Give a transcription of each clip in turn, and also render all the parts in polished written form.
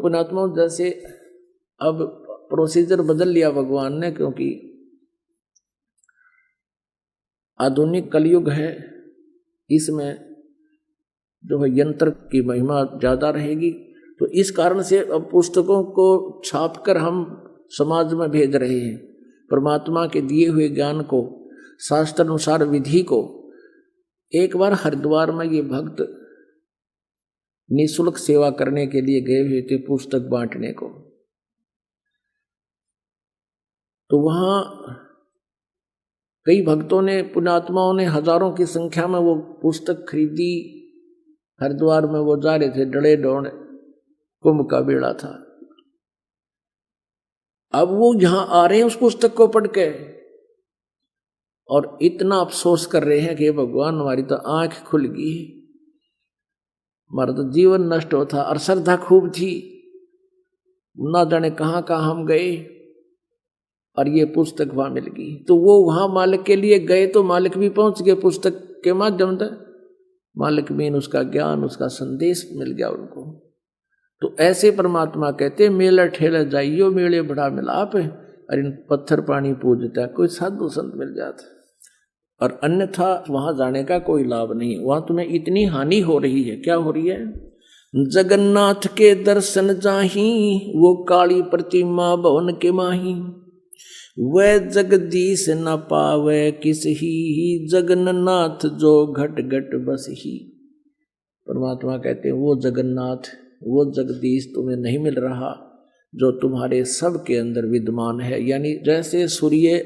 पुण्यात्मा जैसे अब प्रोसीजर बदल लिया भगवान ने, क्योंकि आधुनिक कलयुग है, इसमें जो है यंत्र की महिमा ज्यादा रहेगी। तो इस कारण से अब पुस्तकों को छापकर हम समाज में भेज रहे हैं, परमात्मा के दिए हुए ज्ञान को, शास्त्र अनुसार विधि को। एक बार हरिद्वार में ये भक्त निःशुल्क सेवा करने के लिए गए हुए थे, पुस्तक बांटने को। तो वहां कई भक्तों ने, पुण्यात्माओं ने हजारों की संख्या में वो पुस्तक खरीदी। हरिद्वार में वो जा रहे थे, डड़े डोड़ कुंभ का बेड़ा था। अब वो यहां आ रहे हैं उस पुस्तक को पढ़ के, और इतना अफसोस कर रहे हैं कि भगवान हमारी तो आंख खुल गई, हमारा तो जीवन नष्ट होता, और श्रद्धा खूब थी, ना जाने कहां कहां हम गए, और ये पुस्तक वहां मिल गई। तो वो वहां मालिक के लिए गए, तो मालिक भी पहुंच गए पुस्तक के माध्यम से, मालिक में उसका ज्ञान, उसका संदेश मिल गया उनको। तो ऐसे परमात्मा कहते मेला ठेला जाइयो, मेले बड़ा मिलाप, और इन पत्थर पानी पूजता, कोई साधु संत मिल जाता, और अन्यथा वहां जाने का कोई लाभ नहीं। वहां तुम्हें इतनी हानि हो रही है। क्या हो रही है? जगन्नाथ के दर्शन जाही, वो काली प्रतिमा भवन के माही, वह जगदीश न पावे किस ही, जगन्नाथ जो घट घट बस ही। परमात्मा कहते हैं वो जगन्नाथ, वो जगदीश तुम्हें नहीं मिल रहा जो तुम्हारे सब के अंदर विद्यमान है। यानी जैसे सूर्य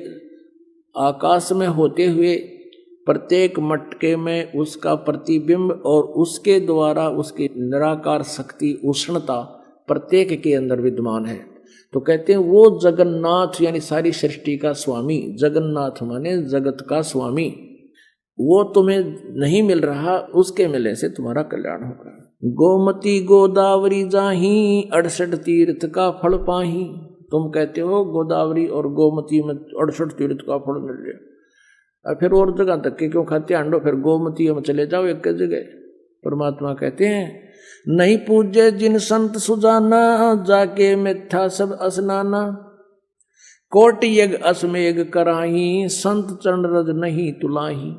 आकाश में होते हुए प्रत्येक मटके में उसका प्रतिबिंब और उसके द्वारा उसकी निराकार शक्ति, उष्णता प्रत्येक के अंदर विद्यमान है। तो कहते हैं वो जगन्नाथ यानी सारी सृष्टि का स्वामी, जगन्नाथ माने जगत का स्वामी, वो तुम्हें नहीं मिल रहा, उसके मिलने से तुम्हारा कल्याण होगा। गोमती गोदावरी जाही, 68 तीर्थ का फल पाही। तुम कहते हो गोदावरी और गोमती में 68 तीर्थ का फल मिल जाए, और फिर और जगह तक के क्यों खाते आंडो, फिर गोमती में चले जाओ एक जगह। परमात्मा कहते हैं नहीं पूजे जिन संत सुजाना, जाके मिथ्या सब स्नाना, कोट यज्ञ असमेघ कराही, संत चरण रज नहीं तुलाही,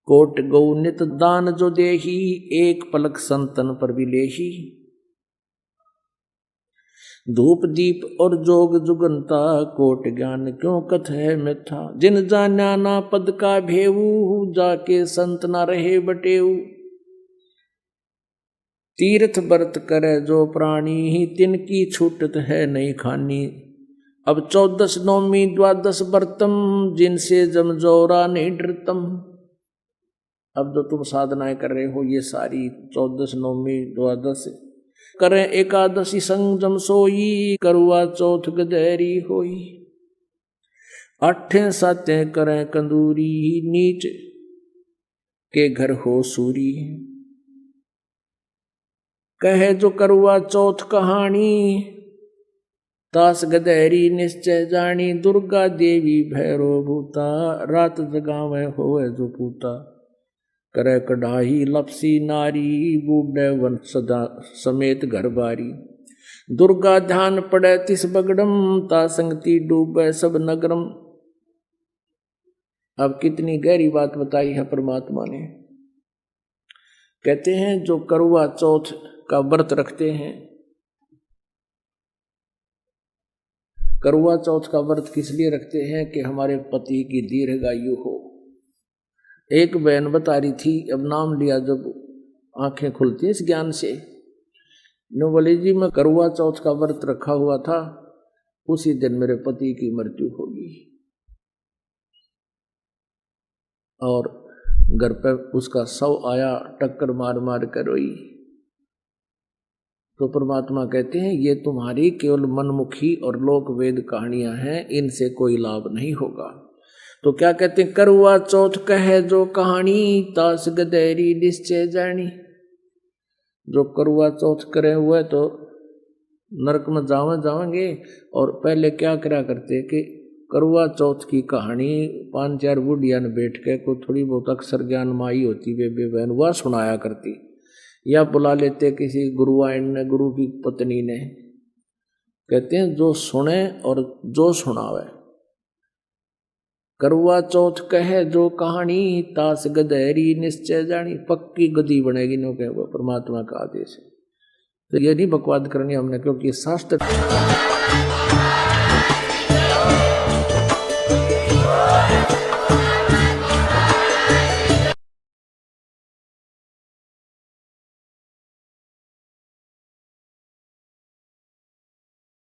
कोट गौ नित दान जो देही, एक पलक संतन पर विलेही, धूप दीप और जोग जुगंता, कोट ज्ञान क्यों कथ है मिथ्या, जिन जाना ना पद का भेऊ, जाके संत ना रहे बटेऊ, तीर्थ व्रत करे जो प्राणी, तिनकी छूटत है नहीं खानी, अब 14 नौमी 12 व्रतम, जिनसे जमजोरा नहीं डरतम। अब जो तुम साधनाएं कर रहे हो ये सारी 14 नौमी 12 करें, एकादशी संजम सोई, करुआ चौथ गदेरी होई, 8 सातें करें कंदूरी, नीच के घर हो सूरी, कहे जो करुआ चौथ कहानी, तास गदेरी निश्चय जानी, दुर्गा देवी भैरो भूता, रात जगावे होए जो पूता, करे कढ़ाई लपसी नारी, बूढ़े वन सदा समेत घर बारी, दुर्गा ध्यान पड़े तिस बगड़म, ता संगति डूबे सब नगरम। अब कितनी गहरी बात बताई है परमात्मा ने। कहते हैं जो करवा चौथ का व्रत रखते हैं, करवा चौथ का व्रत किस लिए रखते हैं कि हमारे पति की दीर्घायु हो। एक बहन बता रही थी, अब नाम लिया जब आंखें खुलती हैं इस ज्ञान से, नो बोले जी मैं करवा चौथ का व्रत रखा हुआ था, उसी दिन मेरे पति की मृत्यु होगी, और घर पर उसका शव आया, टक्कर मार मार कर रोई। तो परमात्मा कहते हैं ये तुम्हारी केवल मनमुखी और लोक वेद कहानियां हैं, इनसे कोई लाभ नहीं होगा। तो क्या कहते हैं, करवा चौथ कहे जो कहानी, तास गदेरी निश्चय जानी। जो करवा चौथ करे हुए तो नरक में जाएंगे, और पहले क्या करा करते कि करवा चौथ की कहानी 5-4 बुढ़िया ने बैठ के, कोई थोड़ी बहुत अक्षर ज्ञान माई होती वे बहन वह सुनाया करती। या बुला लेते किसी गुरुआइन ने, गुरु की पत्नी ने। कहते हैं जो सुने और जो सुनावे। करवा चौथ कहे जो कहानी, तास गधेरी निश्चय जानी। पक्की गधी बनेगी नो कहे वो परमात्मा का आदेश है। तो ये नहीं बकवाद करनी हमने, क्योंकि शास्त्र